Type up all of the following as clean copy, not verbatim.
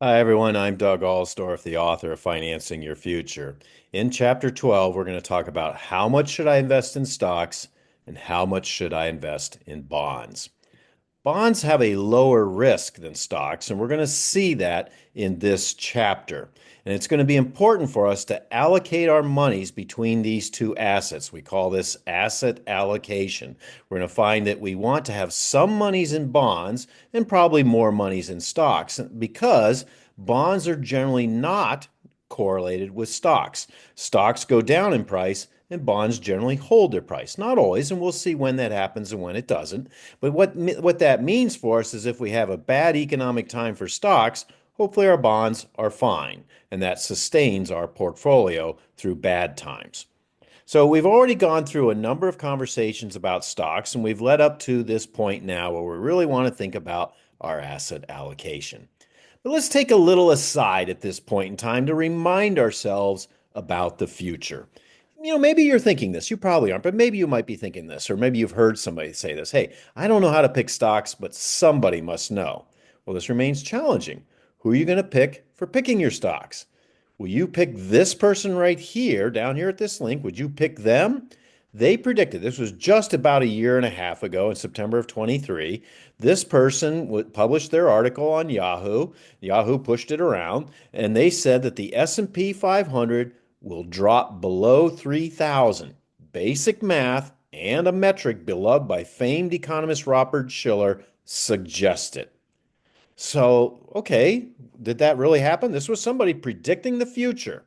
Hi, everyone. I'm Doug Alsdorf, the author of Financing Your Future. In Chapter 12, we're going to talk about how much should I invest in stocks and how much should I invest in bonds. Bonds have a lower risk than stocks, and we're going to see that in this chapter. And it's going to be important for us to allocate our monies between these two assets. We call this asset allocation. We're going to find that we want to have some monies in bonds and probably more monies in stocks because bonds are generally not correlated with stocks. Stocks go down in price and bonds generally hold their price. Not always, and we'll see when that happens and when it doesn't. But what that means for us is if we have a bad economic time for stocks, hopefully our bonds are fine, and that sustains our portfolio through bad times. So we've already gone through a number of conversations about stocks, and we've led up to this point now where we really want to think about our asset allocation. But let's take a little aside at this point in time to remind ourselves about the future. Maybe you're thinking this, you probably aren't, but maybe you might be thinking this, or maybe you've heard somebody say this. Hey, I don't know how to pick stocks, but somebody must know. Well, this remains challenging. Who are you going to pick for picking your stocks? Will you pick this person right here, down here at this link? Would you pick them? They predicted, this was just about a year and a half ago in September of 23. This person published their article on Yahoo. Yahoo pushed it around, and they said that the S&P 500 will drop below 3,000. Basic math and a metric beloved by famed economist Robert Shiller suggest it. So, okay, did that really happen? This was somebody predicting the future.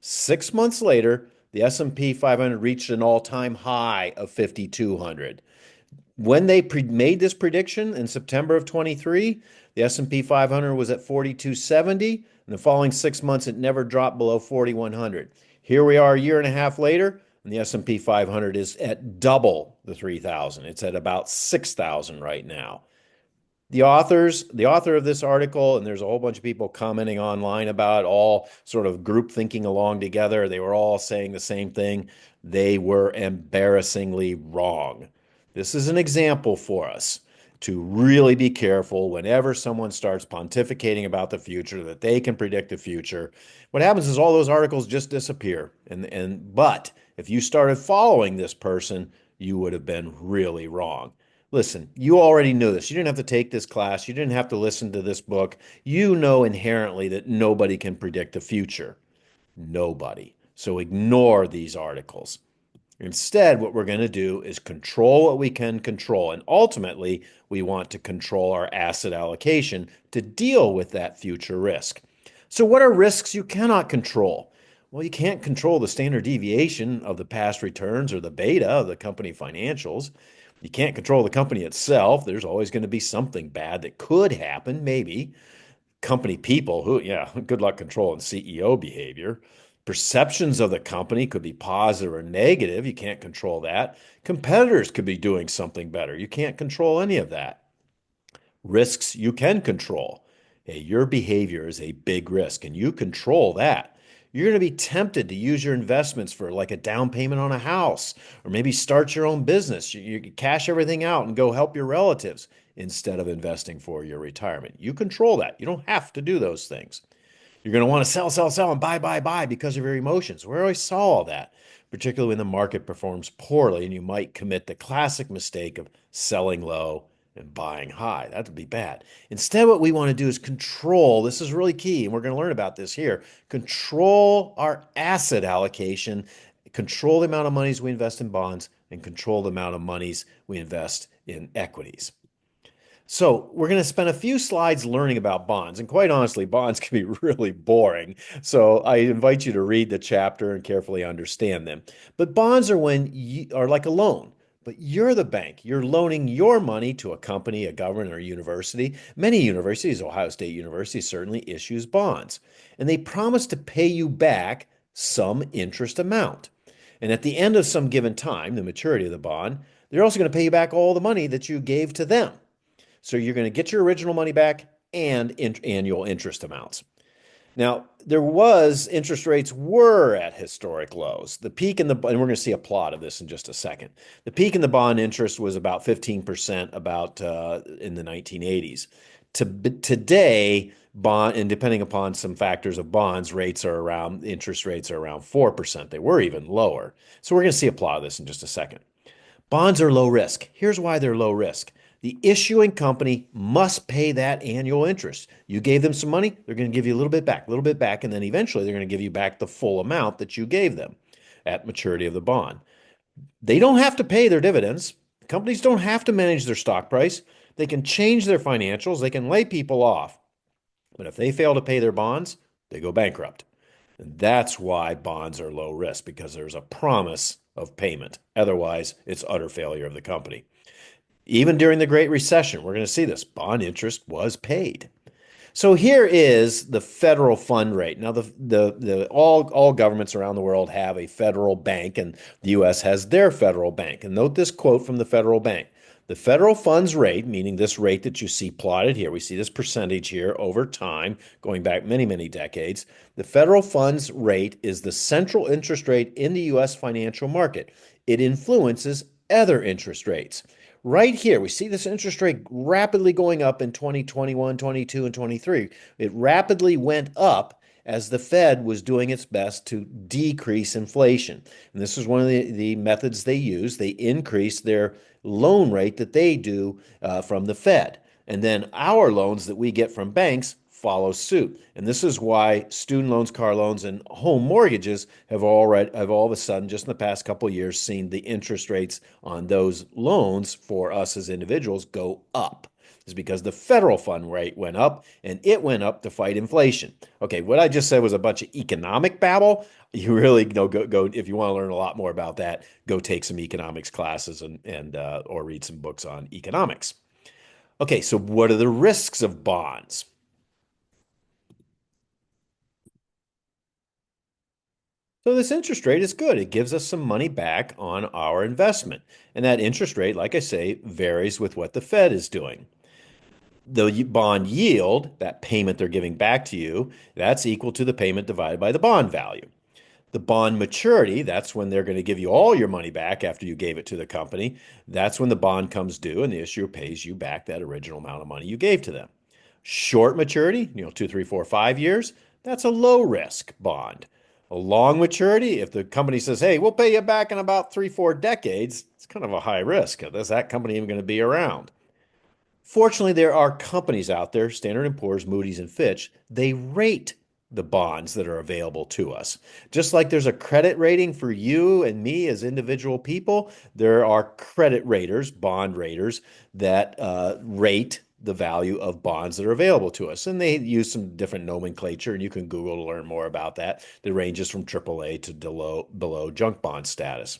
6 months later, the S&P 500 reached an all-time high of 5,200. When they made this prediction in September of 23, the S&P 500 was at 4,270. In the following 6 months, it never dropped below 4,100. Here we are a year and a half later, and the S&P 500 is at double the 3,000. It's at about 6,000 right now. The author of this article, and there's a whole bunch of people commenting online about it, all sort of group thinking along together. They were all saying the same thing. They were embarrassingly wrong. This is an example for us to really be careful whenever someone starts pontificating about the future, that they can predict the future. What happens is all those articles just disappear. But if you started following this person, you would have been really wrong. Listen, you already knew this. You didn't have to take this class. You didn't have to listen to this book. You know inherently that nobody can predict the future. Nobody. So ignore these articles. Instead, what we're going to do is control what we can control. And ultimately, we want to control our asset allocation to deal with that future risk. So, what are risks you cannot control? Well, you can't control the standard deviation of the past returns or the beta of the company financials. You can't control the company itself. There's always going to be something bad that could happen, maybe. Company people who, yeah, good luck controlling CEO behavior. Perceptions of the company could be positive or negative. You can't control that. Competitors could be doing something better. You can't control any of that. Risks you can control. Hey, your behavior is a big risk, and you control that. You're going to be tempted to use your investments for like a down payment on a house, or maybe start your own business. You cash everything out and go help your relatives instead of investing for your retirement. You control that. You don't have to do those things. You're going to want to sell, sell, sell, and buy because of your emotions. We always saw all that, particularly when the market performs poorly, and you might commit the classic mistake of selling low and buying high. That would be bad. Instead, what we want to do is control. This is really key, and we're going to learn about this here. Control our asset allocation, control the amount of monies we invest in bonds, and control the amount of monies we invest in equities. So we're going to spend a few slides learning about bonds. And quite honestly, bonds can be really boring. So I invite you to read the chapter and carefully understand them. But bonds are when you are like a loan, but you're the bank. You're loaning your money to a company, a government, or a university. Many universities, Ohio State University certainly issues bonds, and they promise to pay you back some interest amount. And at the end of some given time, the maturity of the bond, they're also going to pay you back all the money that you gave to them. So you're going to get your original money back and annual interest amounts. Now, interest rates were at historic lows. The peak and we're going to see a plot of this in just a second. The peak in the bond interest was about 15% in the 1980s. Today, Bond, and depending upon some factors of bonds, interest rates are around 4%. They were even lower. So we're going to see a plot of this in just a second. Bonds are low risk. Here's why they're low risk. The issuing company must pay that annual interest. You gave them some money, they're going to give you a little bit back, and then eventually they're going to give you back the full amount that you gave them at maturity of the bond. They don't have to pay their dividends. Companies don't have to manage their stock price. They can change their financials, they can lay people off. But if they fail to pay their bonds, they go bankrupt. And that's why bonds are low risk, because there's a promise of payment. Otherwise, it's utter failure of the company. Even during the Great Recession, we're going to see this. Bond interest was paid. So here is the federal fund rate. Now, all governments around the world have a federal bank, and the U.S. has their federal bank. And note this quote from the federal bank. The federal funds rate, meaning this rate that you see plotted here, we see this percentage here over time, going back many, many decades. The federal funds rate is the central interest rate in the U.S. financial market. It influences other interest rates. Right here, we see this interest rate rapidly going up in 2021, 22, and 23. It rapidly went up as the Fed was doing its best to decrease inflation. And this is one of the methods they use. They increase their loan rate that they do from the Fed. And then our loans that we get from banks follow suit. And this is why student loans, car loans, and home mortgages have all of a sudden, just in the past couple of years, seen the interest rates on those loans for us as individuals go up. It's because the federal fund rate went up, and it went up to fight inflation. Okay, what I just said was a bunch of economic babble. You really go if you want to learn a lot more about that, go take some economics classes and or read some books on economics. Okay, so what are the risks of bonds? So this interest rate is good. It gives us some money back on our investment. And that interest rate, like I say, varies with what the Fed is doing. The bond yield, that payment they're giving back to you, that's equal to the payment divided by the bond value. The bond maturity, that's when they're going to give you all your money back after you gave it to the company. That's when the bond comes due and the issuer pays you back that original amount of money you gave to them. Short maturity, 2, 3, 4, 5 years, that's a low risk bond. A long maturity, if the company says, hey, we'll pay you back in about 3, 4 decades, it's kind of a high risk. Is that company even going to be around? Fortunately, there are companies out there, Standard & Poor's, Moody's, and Fitch, they rate the bonds that are available to us. Just like there's a credit rating for you and me as individual people, there are credit raters, bond raters, that rate the value of bonds that are available to us. And they use some different nomenclature, and you can Google to learn more about that. It ranges from AAA to below junk bond status.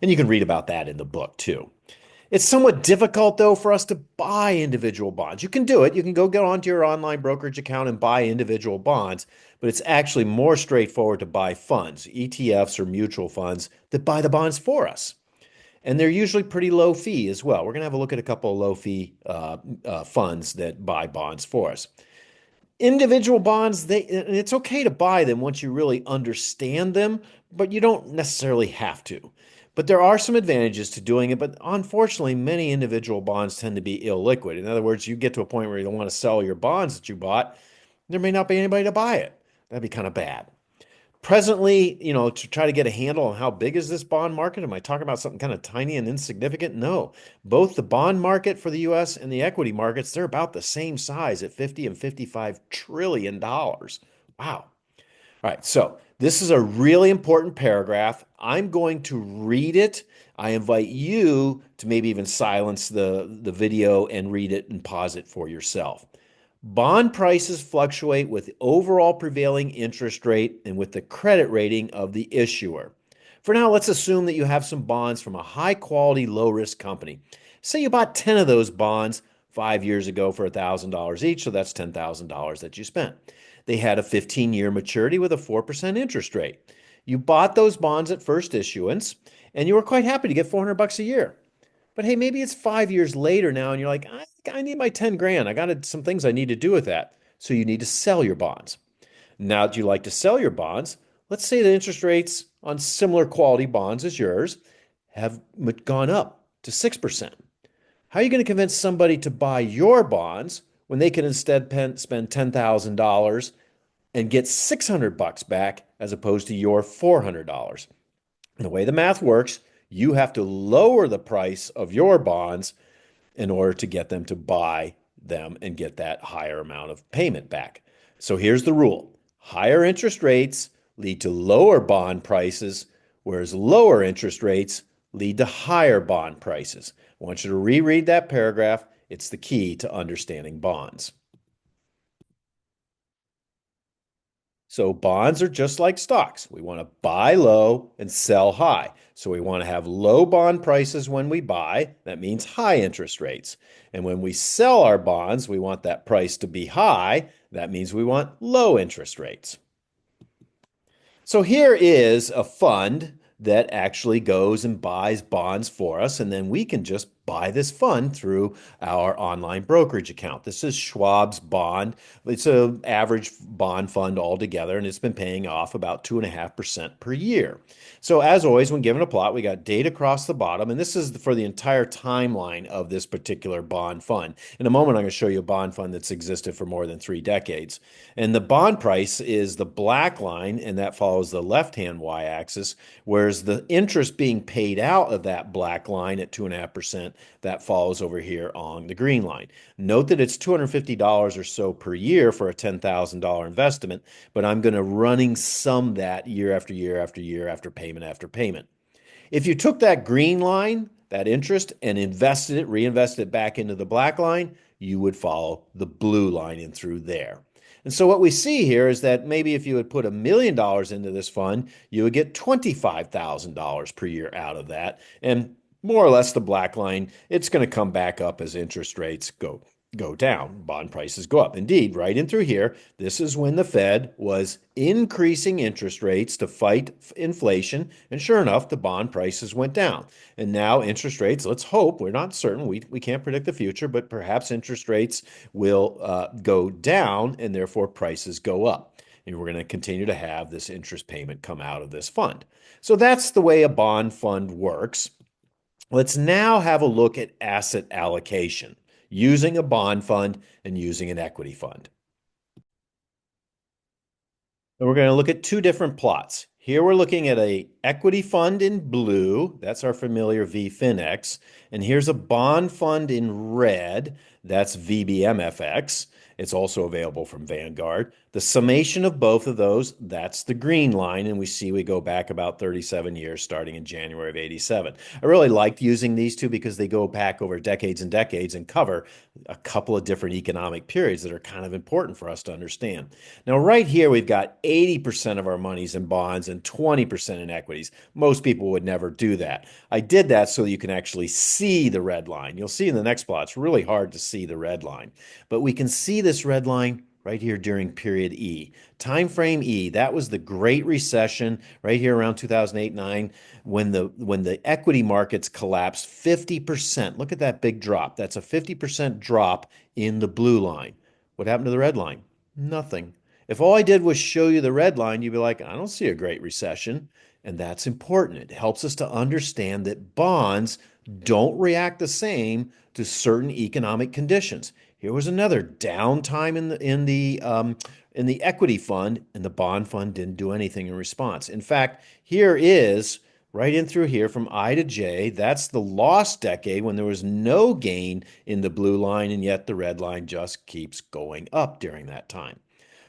And you can read about that in the book too. It's somewhat difficult, though, for us to buy individual bonds. You can do it. You can go get onto your online brokerage account and buy individual bonds, but it's actually more straightforward to buy funds, ETFs or mutual funds that buy the bonds for us. And they're usually pretty low fee as well. We're going to have a look at a couple of low fee funds that buy bonds for us. Individual bonds, it's okay to buy them once you really understand them, but you don't necessarily have to. But there are some advantages to doing it, but unfortunately, many individual bonds tend to be illiquid. In other words, you get to a point where you don't want to sell your bonds that you bought, there may not be anybody to buy it. That'd be kind of bad. Presently, to try to get a handle on how big is this bond market, am I talking about something kind of tiny and insignificant? No. Both the bond market for the US and the equity markets, they're about the same size at 50 and 55 trillion dollars. Wow. All right, so this is a really important paragraph. I'm going to read it. I invite you to maybe even silence the video and read it and pause it for yourself. Bond prices fluctuate with the overall prevailing interest rate and with the credit rating of the issuer. For now, let's assume that you have some bonds from a high quality, low risk company. Say you bought 10 of those bonds 5 years ago for $1,000 each, so that's $10,000 that you spent. They had a 15-year maturity with a 4% interest rate. You bought those bonds at first issuance, and you were quite happy to get $400 a year. But hey, maybe it's 5 years later now, and you're like, I need my 10 grand. I got some things I need to do with that. So you need to sell your bonds. Now that you like to sell your bonds, let's say the interest rates on similar quality bonds as yours have gone up to 6%. How are you going to convince somebody to buy your bonds when they can instead spend $10,000 and get 600 bucks back as opposed to your $400. And the way the math works, you have to lower the price of your bonds in order to get them to buy them and get that higher amount of payment back. So here's the rule. Higher interest rates lead to lower bond prices, whereas lower interest rates lead to higher bond prices. I want you to reread that paragraph. It's the key to understanding bonds. So bonds are just like stocks. We want to buy low and sell high. So we want to have low bond prices when we buy. That means high interest rates. And when we sell our bonds, we want that price to be high. That means we want low interest rates. So here is a fund that actually goes and buys bonds for us, and then we can just buy this fund through our online brokerage account. This is Schwab's bond. It's an average bond fund altogether, and it's been paying off about 2.5% per year. So as always, when given a plot, we got date across the bottom, and this is for the entire timeline of this particular bond fund. In a moment, I'm going to show you a bond fund that's existed for more than 3 decades. And the bond price is the black line, and that follows the left-hand y-axis, whereas the interest being paid out of that black line at 2.5%, that follows over here on the green line. Note that it's $250 or so per year for a $10,000 investment, but I'm going to running sum that year after year after year after payment. If you took that green line, that interest, and reinvested it back into the black line, you would follow the blue line in through there. And so what we see here is that maybe if you had put $1 million into this fund, you would get $25,000 per year out of that. And more or less the black line, it's going to come back up as interest rates go down, bond prices go up. Indeed, right in through here, this is when the Fed was increasing interest rates to fight inflation, and sure enough, the bond prices went down. And now interest rates, let's hope, we're not certain, we can't predict the future, but perhaps interest rates will go down and therefore prices go up. And we're going to continue to have this interest payment come out of this fund. So that's the way a bond fund works. Let's now have a look at asset allocation using a bond fund and using an equity fund. And we're going to look at 2 different plots. Here we're looking at an equity fund in blue. That's our familiar VFINX. And here's a bond fund in red. That's VBMFX. It's also available from Vanguard. The summation of both of those, that's the green line, and we see we go back about 37 years starting in January of 87. I really liked using these two because they go back over decades and decades and cover a couple of different economic periods that are kind of important for us to understand. Now, right here, we've got 80% of our monies in bonds and 20% in equities. Most people would never do that. I did that so you can actually see the red line. You'll see in the next plot, it's really hard to see the red line, but we can see this red line right here during period E. Time frame E, that was the Great Recession right here around 2008-9 when the equity markets collapsed 50%. Look at that big drop. That's a 50% drop in the blue line. What happened to the red line? Nothing. If all I did was show you the red line, you'd be like, I don't see a Great Recession. And that's important. It helps us to understand that bonds don't react the same to certain economic conditions. Here was another downtime in the equity fund, and the bond fund didn't do anything in response. In fact, here is right in through here from I to J. That's the lost decade when there was no gain in the blue line, and yet the red line just keeps going up during that time.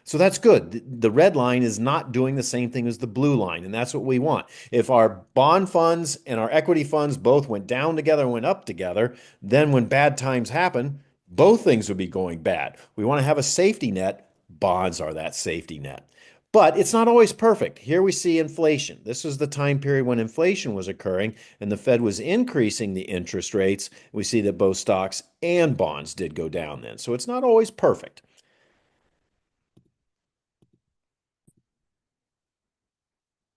So that's good. The red line is not doing the same thing as the blue line, and that's what we want. If our bond funds and our equity funds both went down together and went up together, then when bad times happen, both things would be going bad. We want to have a safety net. Bonds are that safety net. But it's not always perfect. Here we see inflation. This is the time period when inflation was occurring and the Fed was increasing the interest rates. We see that both stocks and bonds did go down then. So it's not always perfect.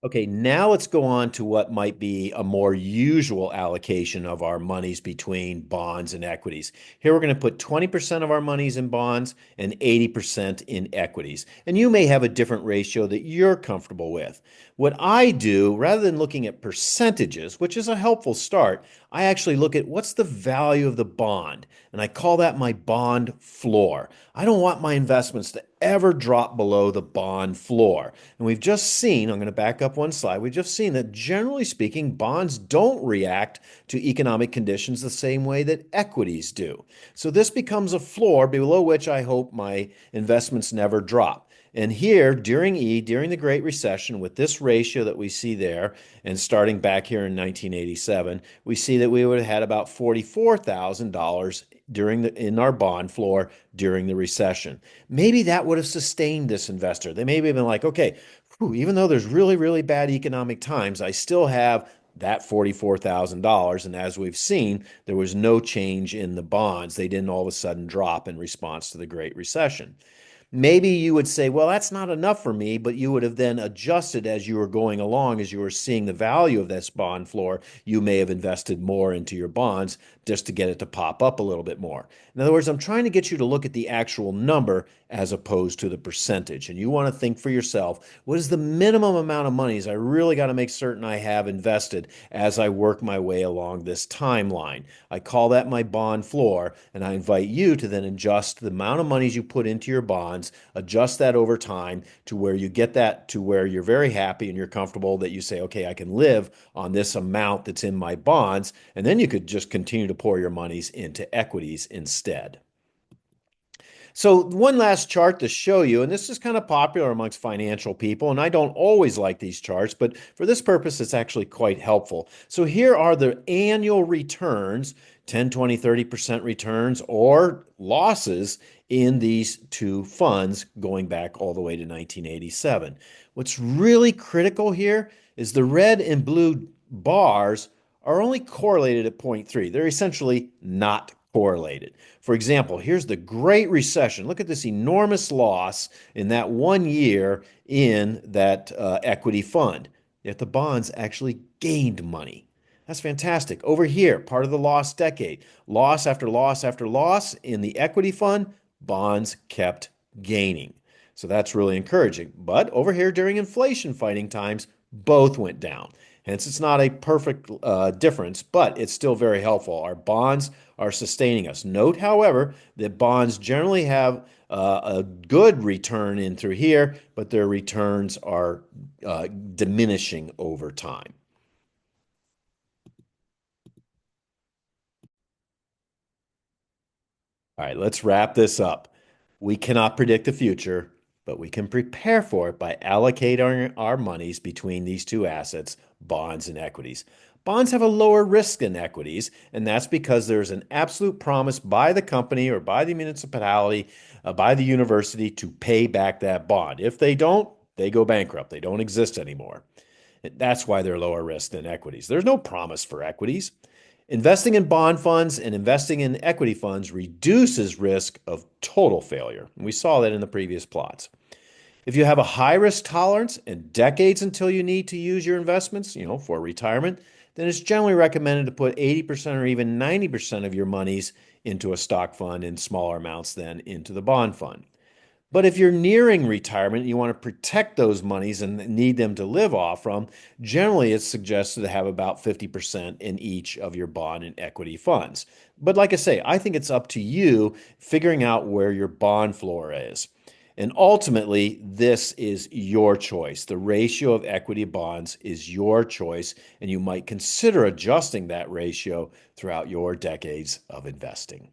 Okay, now let's go on to what might be a more usual allocation of our monies between bonds and equities. Here we're going to put 20% of our monies in bonds and 80% in equities. And you may have a different ratio that you're comfortable with. What I do, rather than looking at percentages, which is a helpful start, I actually look at what's the value of the bond, and I call that my bond floor. I don't want my investments to ever drop below the bond floor. And we've just seen, I'm going to back up one slide, we've just seen that generally speaking, bonds don't react to economic conditions the same way that equities do. So this becomes a floor below which I hope my investments never drop. And here, during the Great Recession, with this ratio that we see there, and starting back here in 1987, we see that we would have had about $44,000 in our bond floor during the recession. Maybe that would have sustained this investor. They maybe have been like, okay, even though there's really, really bad economic times, I still have that $44,000. And as we've seen, there was no change in the bonds. They didn't all of a sudden drop in response to the Great Recession. Maybe you would say, well, that's not enough for me, but you would have then adjusted as you were going along, as you were seeing the value of this bond floor. You may have invested more into your bonds just to get it to pop up a little bit more. In other words, I'm trying to get you to look at the actual number as opposed to the percentage. And you want to think for yourself, what is the minimum amount of monies I really got to make certain I have invested as I work my way along this timeline? I call that my bond floor, and I invite you to then adjust the amount of monies you put into your bonds, adjust that over time to where you get that to where you're very happy and you're comfortable that you say, okay, I can live on this amount that's in my bonds, and then you could just continue to pour your monies into equities instead. So one last chart to show you, and this is kind of popular amongst financial people, and I don't always like these charts, but for this purpose, it's actually quite helpful. So here are the annual returns, 10, 20, 30% returns or losses in these two funds going back all the way to 1987. What's really critical here is the red and blue bars are only correlated at 0.3. They're essentially not correlated. For example, here's the Great Recession. Look at this enormous loss in that 1 year in that equity fund. Yet the bonds actually gained money. That's fantastic. Over here, part of the lost decade, loss after loss after loss in the equity fund, bonds kept gaining. So that's really encouraging. But over here during inflation fighting times, both went down. Hence, it's not a perfect difference, but it's still very helpful. Our bonds are sustaining us. Note, however, that bonds generally have a good return in through here, but their returns are diminishing over time. All right, let's wrap this up. We cannot predict the future, but we can prepare for it by allocating our monies between these two assets, bonds and equities. Bonds have a lower risk than equities, and that's because there's an absolute promise by the company or by the municipality, by the university to pay back that bond. If they don't, they go bankrupt. They don't exist anymore. That's why they're lower risk than equities. There's no promise for equities. Investing in bond funds and investing in equity funds reduces risk of total failure. We saw that in the previous plots. If you have a high risk tolerance and decades until you need to use your investments, for retirement, then it's generally recommended to put 80% or even 90% of your monies into a stock fund and smaller amounts then into the bond fund. But if you're nearing retirement and you want to protect those monies and need them to live off from, generally it's suggested to have about 50% in each of your bond and equity funds. But like I say, I think it's up to you figuring out where your bond floor is. And ultimately, this is your choice. The ratio of equity bonds is your choice, and you might consider adjusting that ratio throughout your decades of investing.